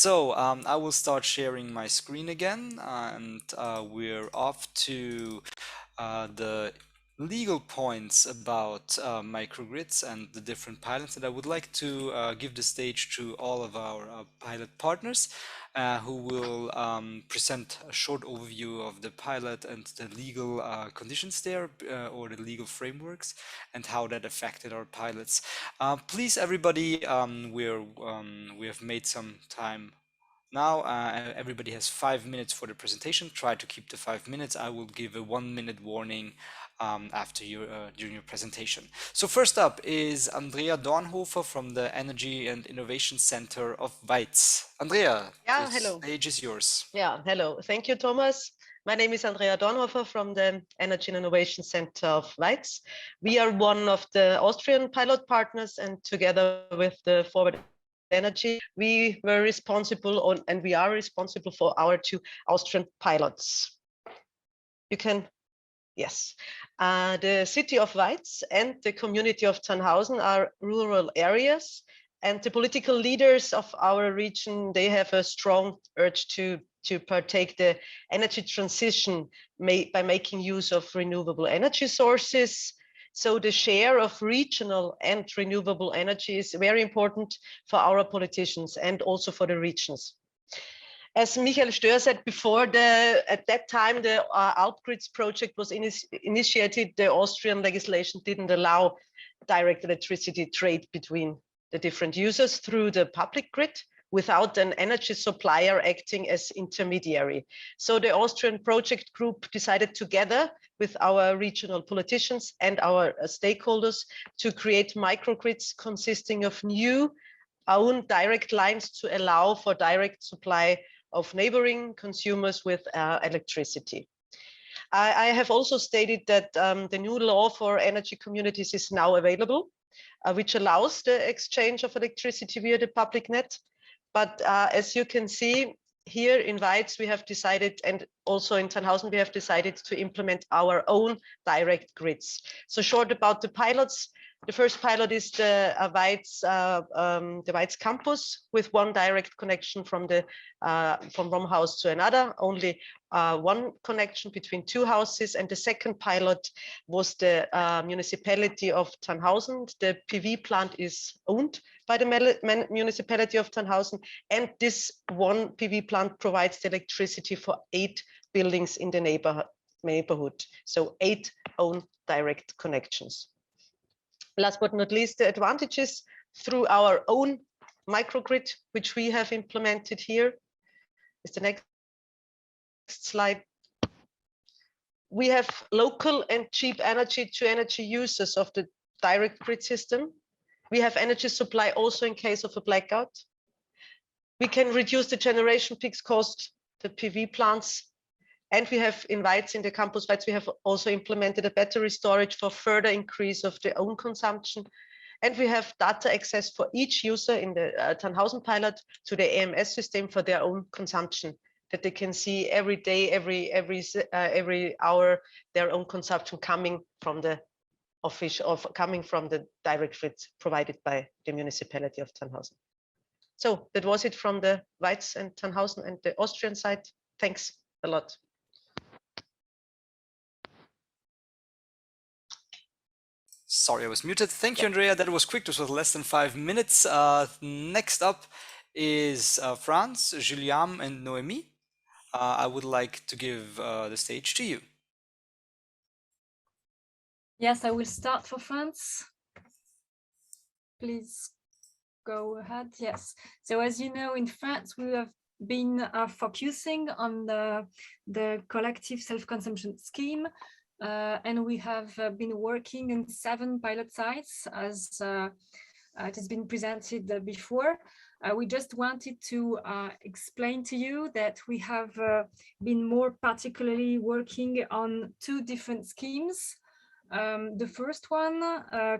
I will start sharing my screen again, and we're off to the legal points about microgrids and the different pilots. And I would like to give the stage to all of our pilot partners who will present a short overview of the pilot and the legal conditions there or the legal frameworks and how that affected our pilots. Please, everybody, we have made some time now. Everybody has 5 minutes for the presentation. Try to keep the 5 minutes. I will give a 1-minute warning after during your presentation. So first up is Andrea Dornhofer from the Energy and Innovation Center of Weiz. Andrea, yeah, the hello. stage is yours. Yeah, hello. Thank you, Thomas. My name is Andrea Dornhofer from the Energy and Innovation Center of Weiz. We are one of the Austrian pilot partners, and together with the Forward Energy, we were responsible and we are responsible for our 2 Austrian pilots. You can, yes. The city of Weiz and the community of Tannhausen are rural areas, and the political leaders of our region, they have a strong urge to partake the energy transition by making use of renewable energy sources. So the share of regional and renewable energy is very important for our politicians and also for the regions. As Michael Stör said before, at that time, the ALPGRIDS project was initiated. The Austrian legislation didn't allow direct electricity trade between the different users through the public grid without an energy supplier acting as intermediary. So the Austrian project group decided together with our regional politicians and our stakeholders to create microgrids consisting of new own direct lines to allow for direct supply of neighboring consumers with electricity. I have also stated that the new law for energy communities is now available, which allows the exchange of electricity via the public net. But as you can see here in Weiz, we have decided, and also in Tannhausen, we have decided to implement our own direct grids. So short about the pilots. The first pilot is the Weiz campus with one direct connection from one house to another, only one connection between 2 houses. And the second pilot was the municipality of Tannhausen. The PV plant is owned by the municipality of Tannhausen, and this one PV plant provides the electricity for 8 buildings in the neighborhood. So 8 own direct connections. Last but not least, the advantages through our own microgrid, which we have implemented here, is the next slide. We have local and cheap energy to energy users of the direct grid system. We have energy supply also in case of a blackout. We can reduce the generation peaks caused the PV plants. And we have in Weiz, in the campus Weiz, we have also implemented a battery storage for further increase of the own consumption. And we have data access for each user in the Tannhausen pilot to the AMS system for their own consumption, that they can see every day, every hour, their own consumption coming from the direct grid provided by the municipality of Tannhausen. So that was it from the Weiz and Tannhausen and the Austrian side. Thanks a lot. Sorry, I was muted. Thank you, Andrea. That was quick. This was less than 5 minutes. Next up is France, Juliam, and Noemi. I would like to give the stage to you. Yes, I will start for France. Please go ahead. Yes. So as you know, in France, we have been focusing on the collective self-consumption scheme. And we have been working in 7 pilot sites, as it has been presented before. We just wanted to explain to you that we have been more particularly working on 2 different schemes. The first one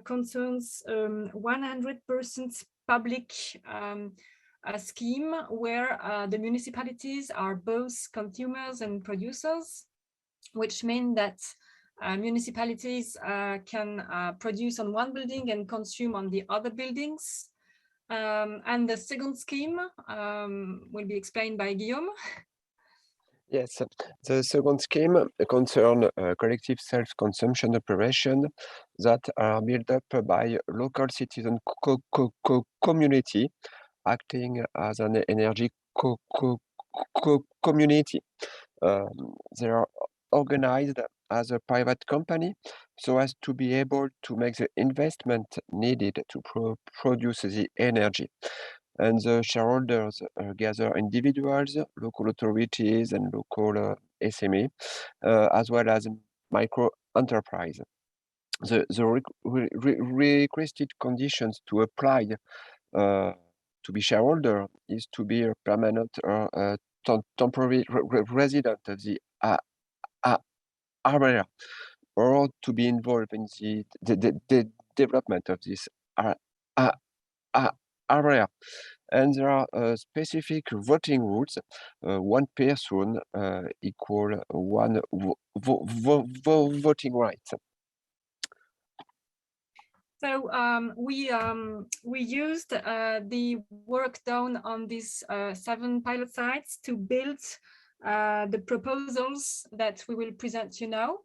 concerns 100% public scheme where the municipalities are both consumers and producers, which means that municipalities can produce on one building and consume on the other buildings. And the second scheme will be explained by Guillaume. Yes, the second scheme concerns collective self-consumption operations that are built up by local citizen community acting as an energy community. They are organized as a private company so as to be able to make the investment needed to produce the energy. And the shareholders gather individuals, local authorities, and local SME, as well as micro enterprise. The requested conditions to apply to be shareholder is to be a permanent or a temporary resident of the area, or to be involved in the development of this area. And there are specific voting rules. One person equal one voting rights. So we used the work done on these 7 pilot sites to build the proposals that we will present you now.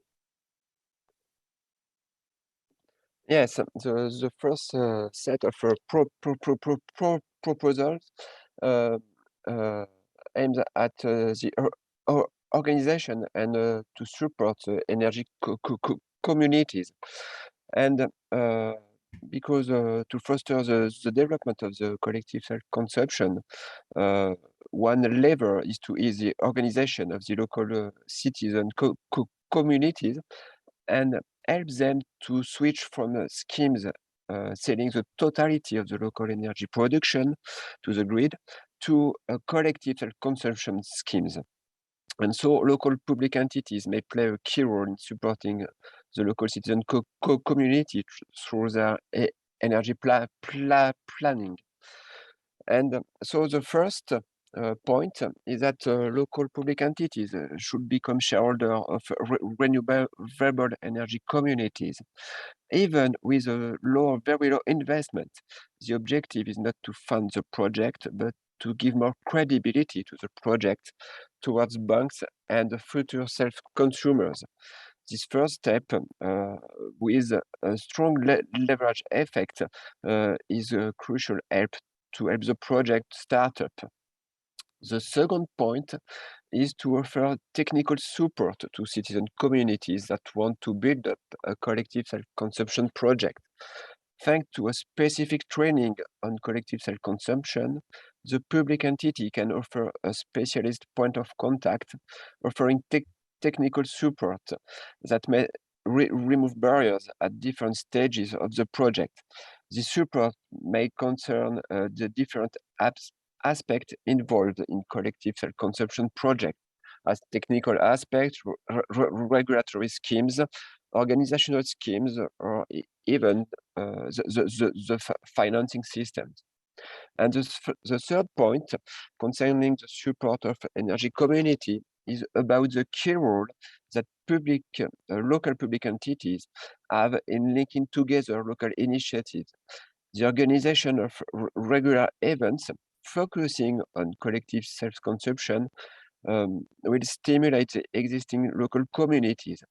Yes, the first set of proposals aims at the organization and to support energy communities. And because to foster the development of the collective self-consumption, one lever is to ease the organization of the local citizen communities and help them to switch from schemes selling the totality of the local energy production to the grid to collective self-consumption schemes. And so local public entities may play a key role in supporting the local citizen community through their energy planning. And so the first point is that local public entities should become shareholder of renewable energy communities. Even with a very low investment, the objective is not to fund the project, but to give more credibility to the project towards banks and future self-consumers. This first step, with a strong leverage effect, is a crucial help to help the project start up. The second point is to offer technical support to citizen communities that want to build up a collective self-consumption project. Thanks to a specific training on collective self-consumption, the public entity can offer a specialist point of contact, offering technical support that may remove barriers at different stages of the project. This support may concern the different aspects involved in collective self-consumption project, as technical aspects, regulatory schemes, organizational schemes, or even the financing systems. And the third point concerning the support of energy community is about the key role that local public entities have in linking together local initiatives. The organization of regular events focusing on collective self-consumption will stimulate the existing local communities.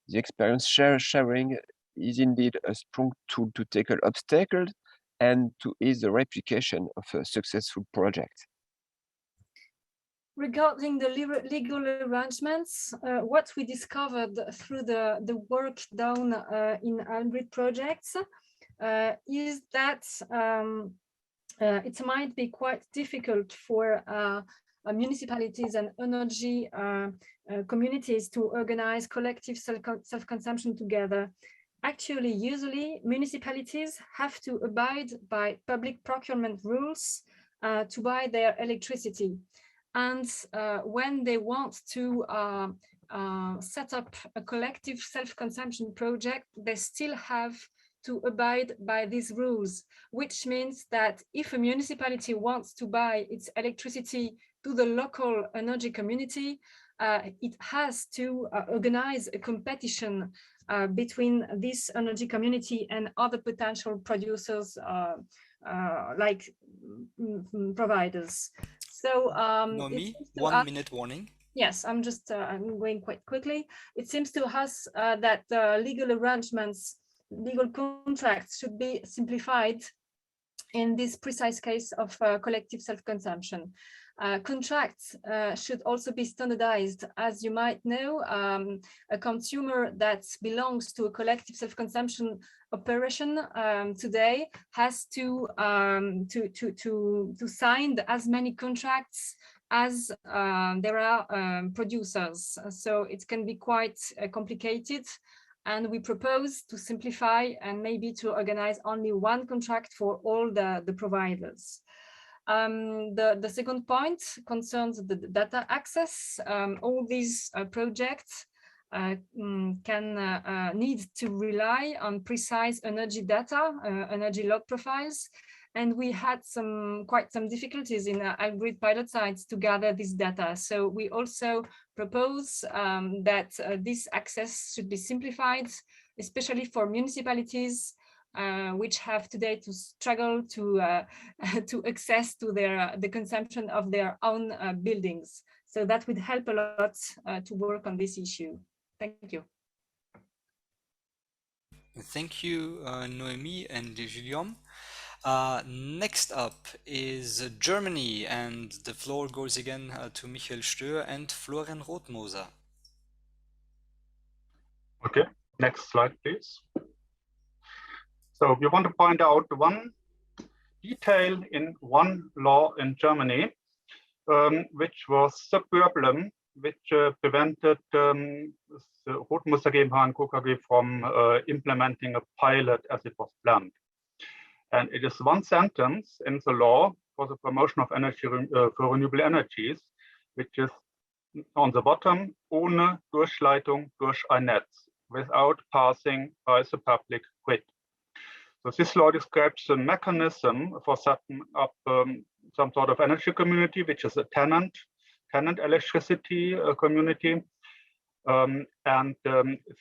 The experience sharing is indeed a strong tool to tackle obstacles and to ease the replication of a successful project. Regarding the legal arrangements, what we discovered through the work done in ALPGRIDS projects is that it might be quite difficult for municipalities and energy communities to organize collective self-consumption together. Actually, usually municipalities have to abide by public procurement rules to buy their electricity. And when they want to set up a collective self-consumption project, they still have to abide by these rules, which means that if a municipality wants to buy its electricity to the local energy community, it has to organize a competition between this energy community and other potential producers providers. So Noemi, 1 minute warning. Yes, I'm just I'm going quite quickly. It seems to us that legal arrangements, legal contracts should be simplified in this precise case of collective self-consumption. Contracts should also be standardized. As you might know, a consumer that belongs to a collective self-consumption operation today has to sign as many contracts as there are producers. So it can be quite complicated. And we propose to simplify and maybe to organize only one contract for all the providers. The second point concerns the data access. All these projects need to rely on precise energy data, energy log profiles. And we had quite some difficulties in ALPGRIDS pilot sites to gather this data. So we also propose that this access should be simplified, especially for municipalities which have today to struggle to access to the consumption of their own buildings. So that would help a lot to work on this issue. Thank you. Thank you, Noemi and Guillaume. Next up is Germany, and the floor goes again to Michael Stör and Florian Rothmoser. Okay, next slide, please. So we want to point out one detail in one law in Germany, which was the problem which prevented the Rothmoser GmbH and Co. KG from implementing a pilot as it was planned. And it is one sentence in the law for the promotion of energy for renewable energies, which is on the bottom, ohne Durchleitung durch ein Netz, without passing by the public grid. So this law describes the mechanism for setting up some sort of energy community, which is a tenant electricity community.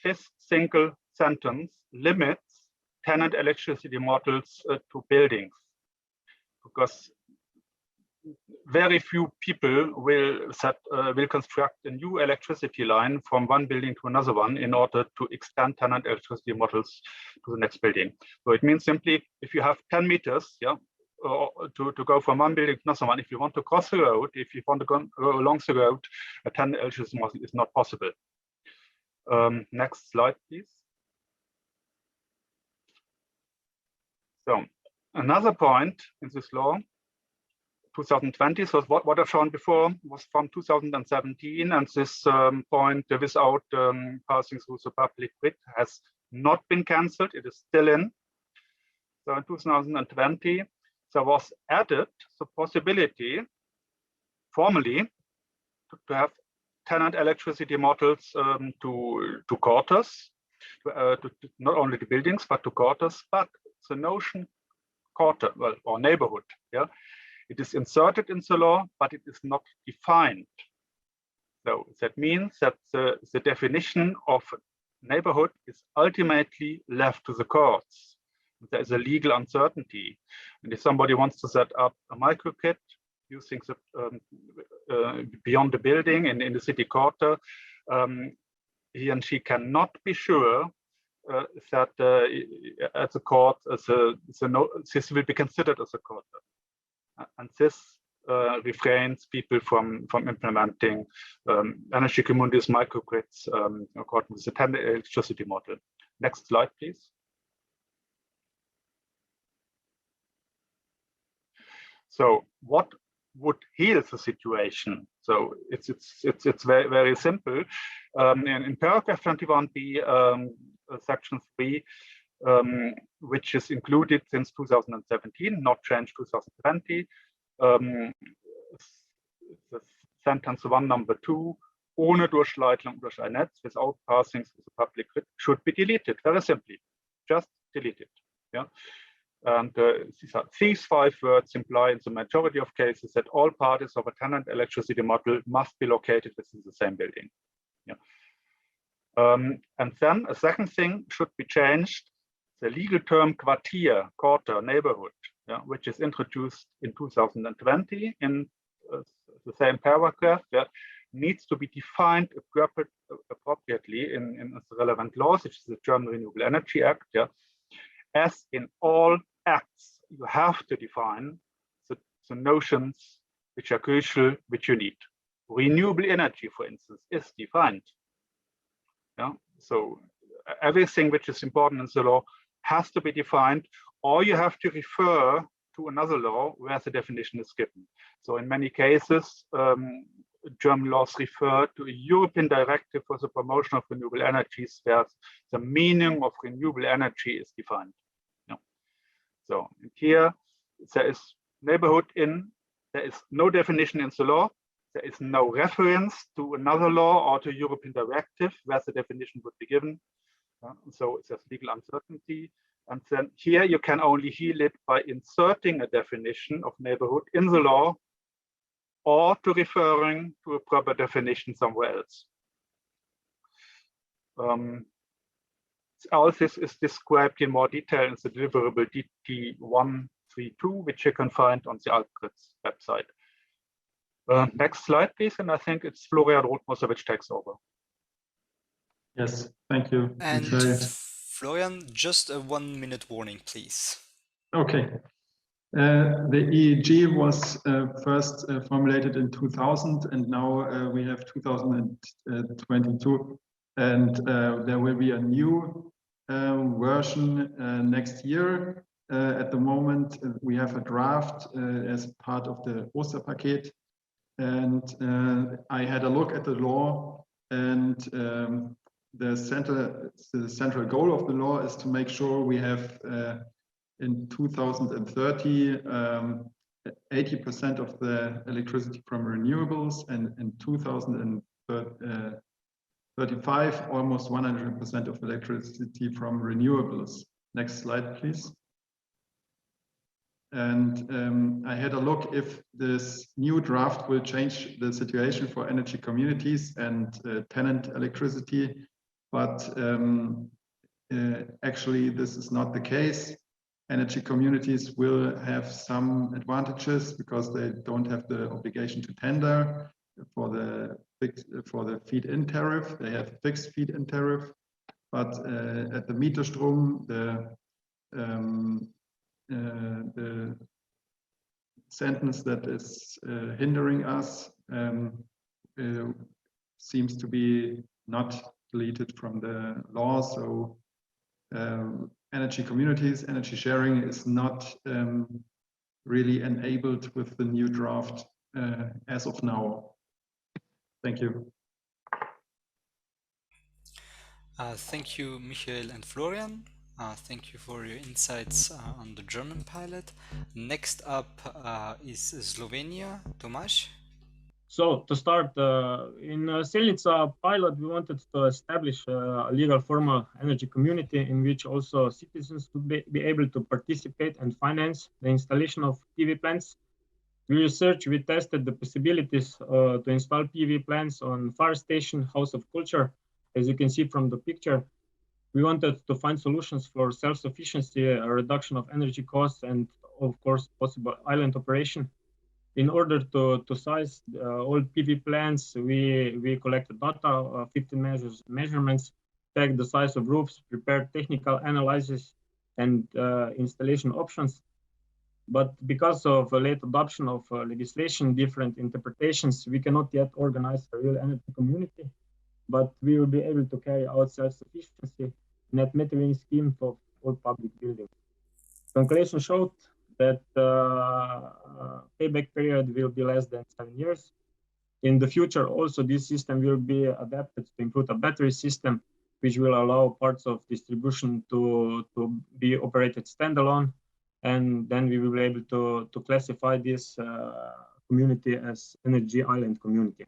This single sentence limits tenant electricity models to buildings, because very few people will construct a new electricity line from one building to another one in order to extend tenant electricity models to the next building. So it means simply, if you have 10 meters, to go from one building to another one, if you want to cross the road, if you want to go along the road, a tenant electricity model is not possible. Next slide, please. So another point in this law, 2020, so what I've shown before was from 2017, and this point without passing through the public grid has not been cancelled. It is still in. So in 2020, there was added the possibility formally to have tenant electricity models to quarters, to not only the buildings, but to quarters, but the notion quarter, well, or neighborhood, it is inserted in the law, but it is not defined. So that means that the definition of neighborhood is ultimately left to the courts. There is a legal uncertainty. And if somebody wants to set up a microgrid using the, beyond the building in the city quarter, he and she cannot be sure that at the court, this will be considered as a quarter. And this refrains people from implementing energy communities, microgrids, according to the tenant electricity model. Next slide, please. So what would heal the situation? So it's very, very simple. In paragraph 21b, section 3, which is included since 2017, not changed 2020. The sentence 1, number 2, ohne Durchleitung durch ein Netz, without passing through the public grid, should be deleted. Very simply, just delete it. Yeah. And these 5 words imply in the majority of cases that all parties of a tenant electricity model must be located within the same building. Yeah. And then a second thing should be changed. The legal term quartier, quarter, neighborhood, yeah, which is introduced in 2020 in the same paragraph, yeah, needs to be defined appropriately in the relevant laws, which is the German Renewable Energy Act. Yeah. As in all acts, you have to define the notions which are crucial, which you need. Renewable energy, for instance, is defined. Yeah. So everything which is important in the law has to be defined, or you have to refer to another law where the definition is given. So in many cases, German laws refer to a European directive for the promotion of renewable energies where the meaning of renewable energy is defined. Yeah. So here there is neighborhood there is no definition in the law. There is no reference to another law or to European directive where the definition would be given. So there's legal uncertainty. And then here you can only heal it by inserting a definition of neighborhood in the law or to referring to a proper definition somewhere else. All this is described in more detail in the deliverable DT132, which you can find on the ALPGRIDS website. Next slide, please. And I think it's Florian Rothmoser which takes over. Yes, thank you. And Michael. Florian, just a 1 minute warning, please. Okay. The EEG was first formulated in 2000, and now we have 2022, and there will be a new version next year. At the moment, we have a draft as part of the Osterpaket, and I had a look at the law, and the central goal of the law is to make sure we have in 2030 80% of the electricity from renewables, and in 2035 almost 100% of electricity from renewables. Next slide, please. And I had a look if this new draft will change the situation for energy communities and tenant electricity, but actually this is not the case. Energy communities will have some advantages because they don't have the obligation to tender for the feed-in tariff. They have fixed feed-in tariff, but at the Mieterstrom, the sentence that is hindering us seems to be not deleted from the law. So energy communities, energy sharing is not really enabled with the new draft as of now. Thank you. Thank you, Michael and Florian. Thank you for your insights on the German pilot. Next up is Slovenia. Tomáš? So to start, in Selnica pilot, we wanted to establish a legal formal energy community in which also citizens would be able to participate and finance the installation of PV plants. We tested the possibilities to install PV plants on fire station, house of culture. As you can see from the picture, we wanted to find solutions for self-sufficiency, a reduction of energy costs, and of course, possible island operation. In order to size all PV plants, we collected data, 15 measurements, checked the size of roofs, prepared technical analysis and installation options. But because of a late adoption of legislation, different interpretations, we cannot yet organize a real energy community, but we will be able to carry out self-sufficiency net metering scheme for all public buildings. Calculation showed that payback period will be less than 7 years. In the future, also this system will be adapted to include a battery system, which will allow parts of distribution to be operated standalone. And then we will be able to classify this community as energy island community.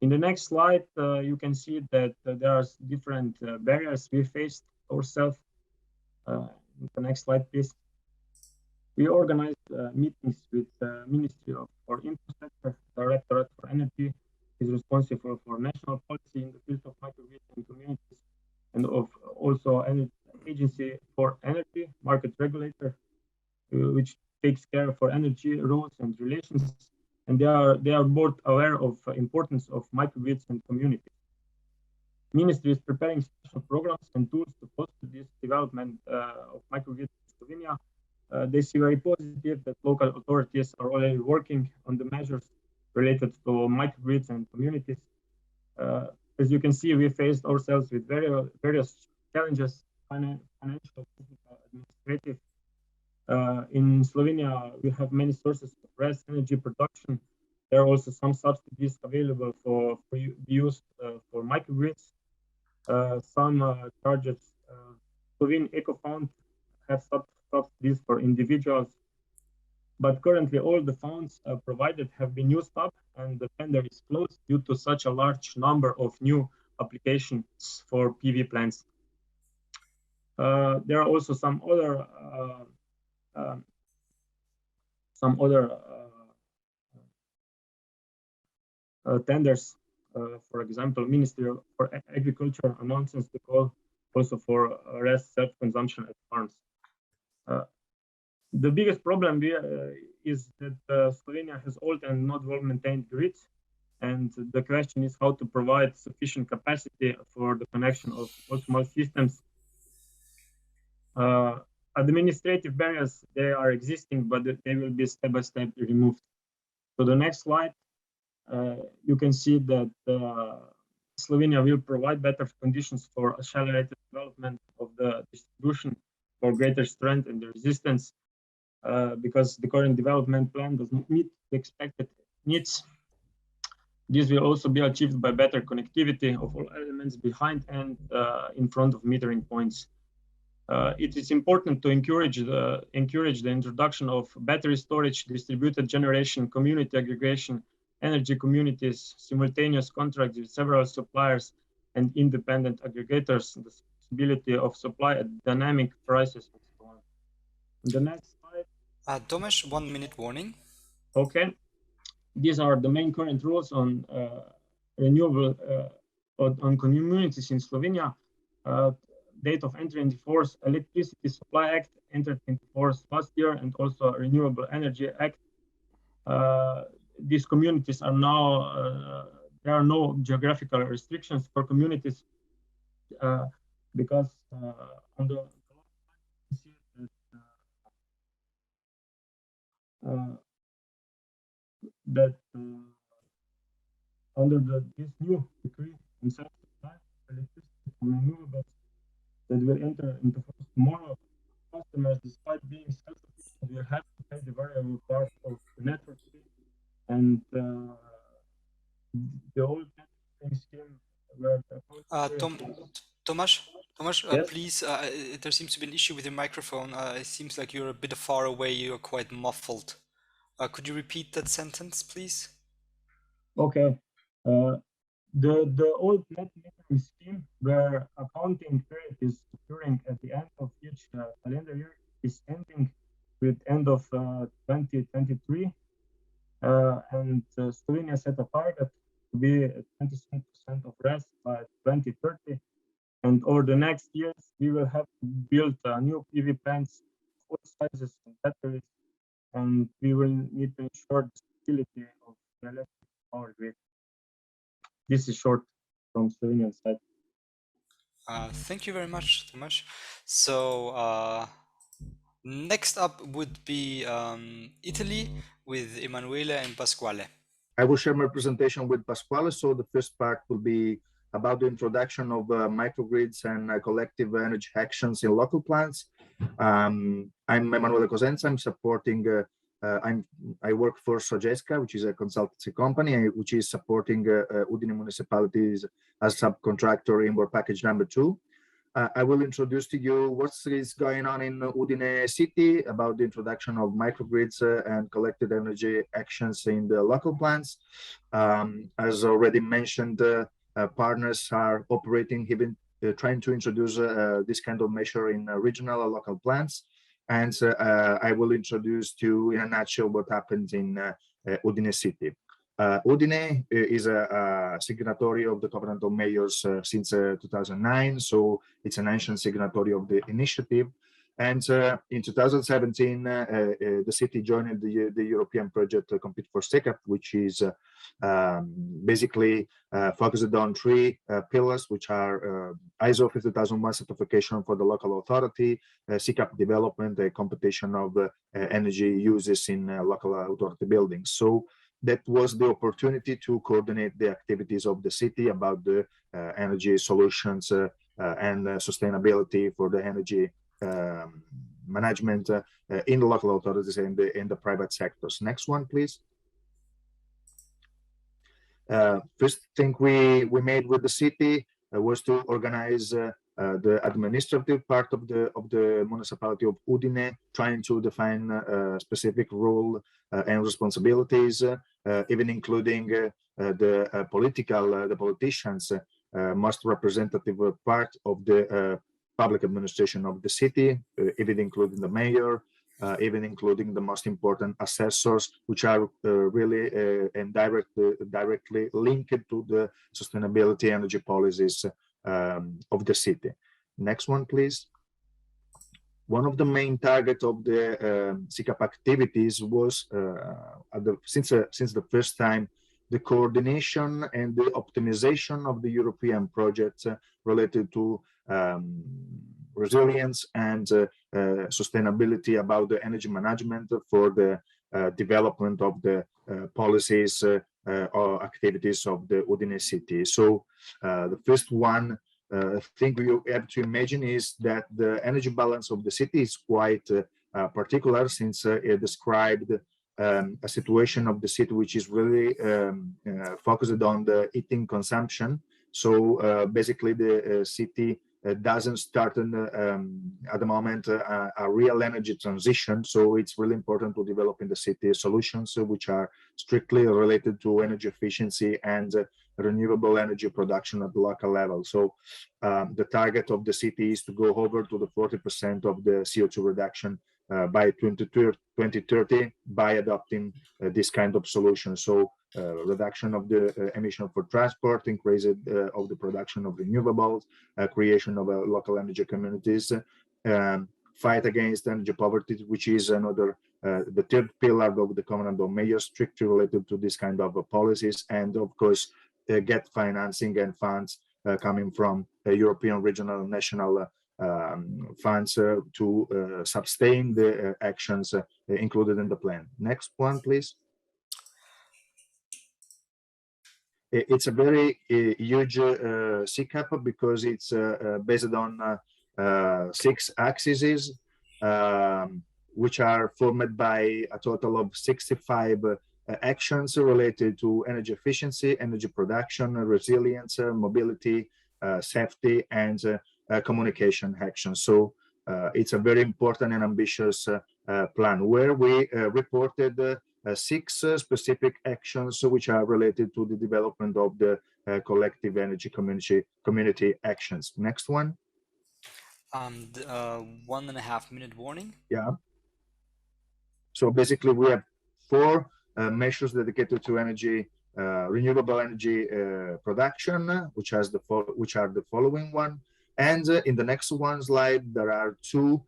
In the next slide, you can see that there are different barriers we faced ourselves. The next slide, please. We organized meetings with the Ministry for Infrastructure, Directorate for Energy is responsible for national policy in the field of microgrids and communities, and also Agency for Energy, market regulator, which takes care for energy rules and relations, and they are both aware of importance of microgrids and communities. Ministry is preparing special programs and tools to foster this development of microgrids in Slovenia. They see very positive that local authorities are already working on the measures related to microgrids and communities. As you can see, we faced ourselves with various challenges, financial, administrative. In Slovenia, we have many sources of RES energy production. There are also some subsidies available for use for microgrids. Some charges, Slovene Eco Fund have subsidies for individuals, but currently all the funds provided have been used up and the tender is closed due to such a large number of new applications for PV plants. There are also some other tenders. For example, Ministry for Agriculture announces the call also for RES self-consumption at farms. The biggest problem is that Slovenia has old and not well-maintained grids, and the question is how to provide sufficient capacity for the connection of all small systems. Administrative barriers, they are existing, but they will be step-by-step removed. So the next slide, you can see that Slovenia will provide better conditions for accelerated development of the distribution for greater strength and resistance, because the current development plan does not meet the expected needs. This will also be achieved by better connectivity of all elements behind and in front of metering points. It is important to encourage the introduction of battery storage, distributed generation, community aggregation, energy communities, simultaneous contracts with several suppliers and independent aggregators, the possibility of supply at dynamic prices, and so on. The next slide. Tomasz, 1 minute warning. Okay. These are the main current rules on renewable on communities in Slovenia. Date of entry into force, Electricity Supply Act entered into force last year, and also Renewable Energy Act. These communities are now, there are no geographical restrictions for communities because on the under this new decree on self-supply electricity from renewables that will enter into force tomorrow, customers, despite being self-sufficient, will have to pay the variable part of the network fee, and the old network scheme where Tomasz, yes? please, there seems to be an issue with your microphone. It seems like you're a bit far away, you're quite muffled. Could you repeat that sentence, please? Okay. The old net metering scheme, where accounting period is occurring at the end of each calendar year, is ending with end of 2023, and Slovenia set a target to be at 27% of RES by 2030, and over the next years we will have to build new PV plants of all sizes and batteries, and we will need to ensure the stability of the electric power grid. This is short from Slovenian side. Thank you very much, Tomasz. So next up would be Italy with Emanuele and Pasquale. I will share my presentation with Pasquale. So the first part will be about the introduction of microgrids and collective energy actions in local plants. I'm Emanuele Cosenza. I'm supporting, I work for Sogesca, which is a consultancy company, which is supporting Udine municipalities as subcontractor in work package number 2. I will introduce to you what is going on in Udine city about the introduction of microgrids and collected energy actions in the local plants. As already mentioned, partners are operating, even trying to introduce this kind of measure in regional or local plants. And I will introduce to you in a nutshell what happens in Udine city. Udine is a signatory of the Covenant of Mayors since 2009, so it's an ancient signatory of the initiative. And in 2017, the city joined the European project Compete for SECAP, which is basically focused on three pillars, which are ISO 50001 certification for the local authority, SECAP development, a competition of energy uses in local authority buildings. So that was the opportunity to coordinate the activities of the city about the energy solutions and sustainability for the energy management in the local authorities and in the private sectors. Next one, please. First thing we made with the city was to organize the administrative part of the municipality of Udine, trying to define a specific role and responsibilities, even including the politicians, most representative part of the public administration of the city, even including the mayor, even including the most important assessors, which are really and directly linked to the sustainability energy policies of the city. Next one, please. One of the main targets of the SECAP activities was, since the first time, the coordination and the optimization of the European projects related to resilience and sustainability about the energy management for the development of the policies or activities of the Udine city. So the first one thing you have to imagine is that the energy balance of the city is quite particular, since it described a situation of the city which is really focused on the heating consumption. So basically the city doesn't start at the moment a real energy transition. So it's really important to develop in the city solutions which are strictly related to energy efficiency and renewable energy production at the local level. So the target of the city is to go over to the 40% of the CO2 reduction by 2030 by adopting this kind of solution. So reduction of the emission for transport, increase of the production of renewables, creation of local energy communities, fight against energy poverty, which is another the third pillar of the Covenant of Mayors, strictly related to this kind of policies, and of course get financing and funds coming from European, regional, and national funds to sustain the actions included in the plan. Next one, please. It's a very huge SECAP because it's based on 6 axes, which are formed by a total of 65 actions related to energy efficiency, energy production, resilience, mobility, safety, and communication actions. So it's a very important and ambitious plan where we reported 6 specific actions which are related to the development of the collective energy community actions. Next one. 1.5 minute warning. Yeah. So basically we have 4 measures dedicated to energy, renewable energy production, which are the following one. And in the next one slide, there are 2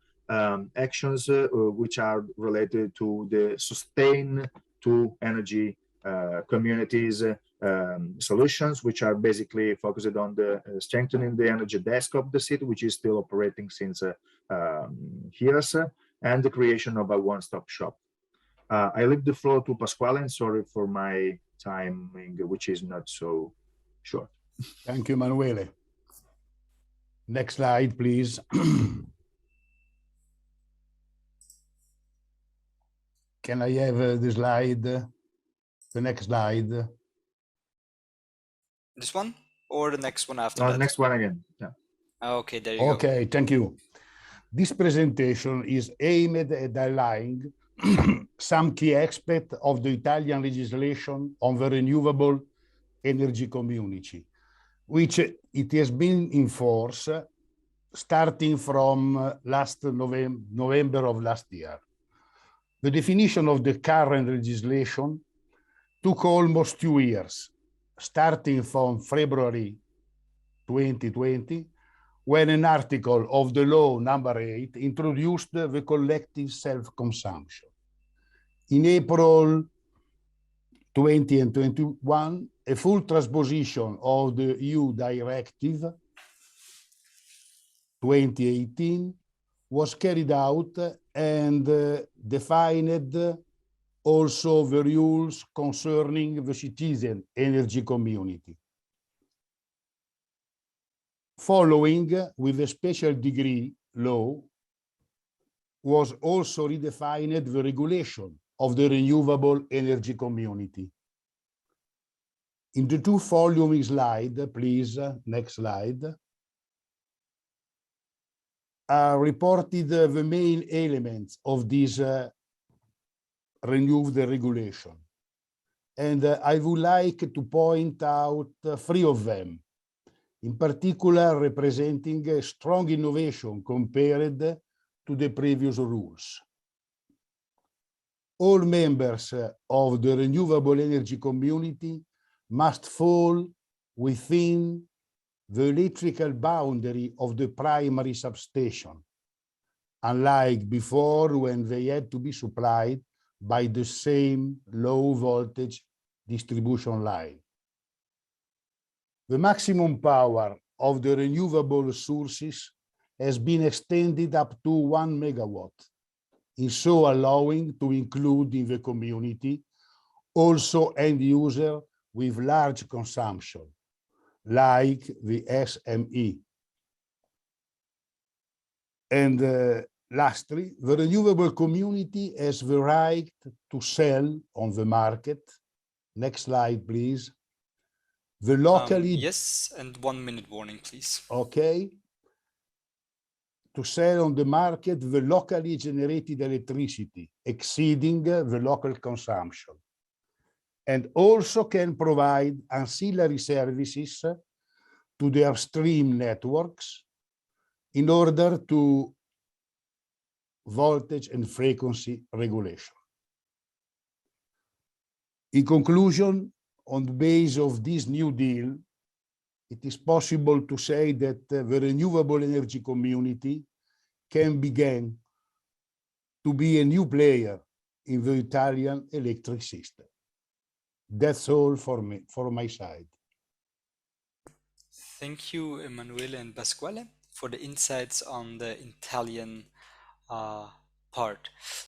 actions which are related to the sustain to energy communities solutions, which are basically focused on the strengthening the energy desk of the city, which is still operating since years, and the creation of a one-stop shop. I leave the floor to Pasquale, and sorry for my timing, which is not so short. Thank you, Emanuele. Next slide, please. Can I have the slide, the next slide? This one or the next one after No, that? next one again. Yeah. Okay, there you go. Okay, thank you. This presentation is aimed at highlighting some key aspects of the Italian legislation on the renewable energy community, which it has been in force starting from last November of last year. The definition of the current legislation took almost 2 years, starting from February 2020, when an article of the law number 8 introduced the collective self-consumption. In April 20 and 21, a full transposition of the EU Directive 2018 was carried out and defined also the rules concerning the citizen energy community. Following with a special degree law was also redefined the regulation of the renewable energy community. In the two following slides, please, next slide, are reported the main elements of this renewed regulation. And I would like to point out three of them, in particular representing a strong innovation compared to the previous rules. All members of the renewable energy community must fall within the electrical boundary of the primary substation, unlike before when they had to be supplied by the same low voltage distribution line. The maximum power of the renewable sources has been extended up to 1 megawatt, in so allowing to include in the community also end user with large consumption, like the SME. And lastly, the renewable community has the right to sell on the market. Next slide, please. The locally... Yes, and 1 minute warning, please. Okay. To sell on the market the locally generated electricity exceeding the local consumption, and also can provide ancillary services to the upstream networks in order to voltage and frequency regulation. In conclusion, on the basis of this new deal, it is possible to say that the renewable energy community can begin to be a new player in the Italian electric system. That's all for me, for my side. Thank you, Emanuele and Pasquale, for the insights on the Italian part.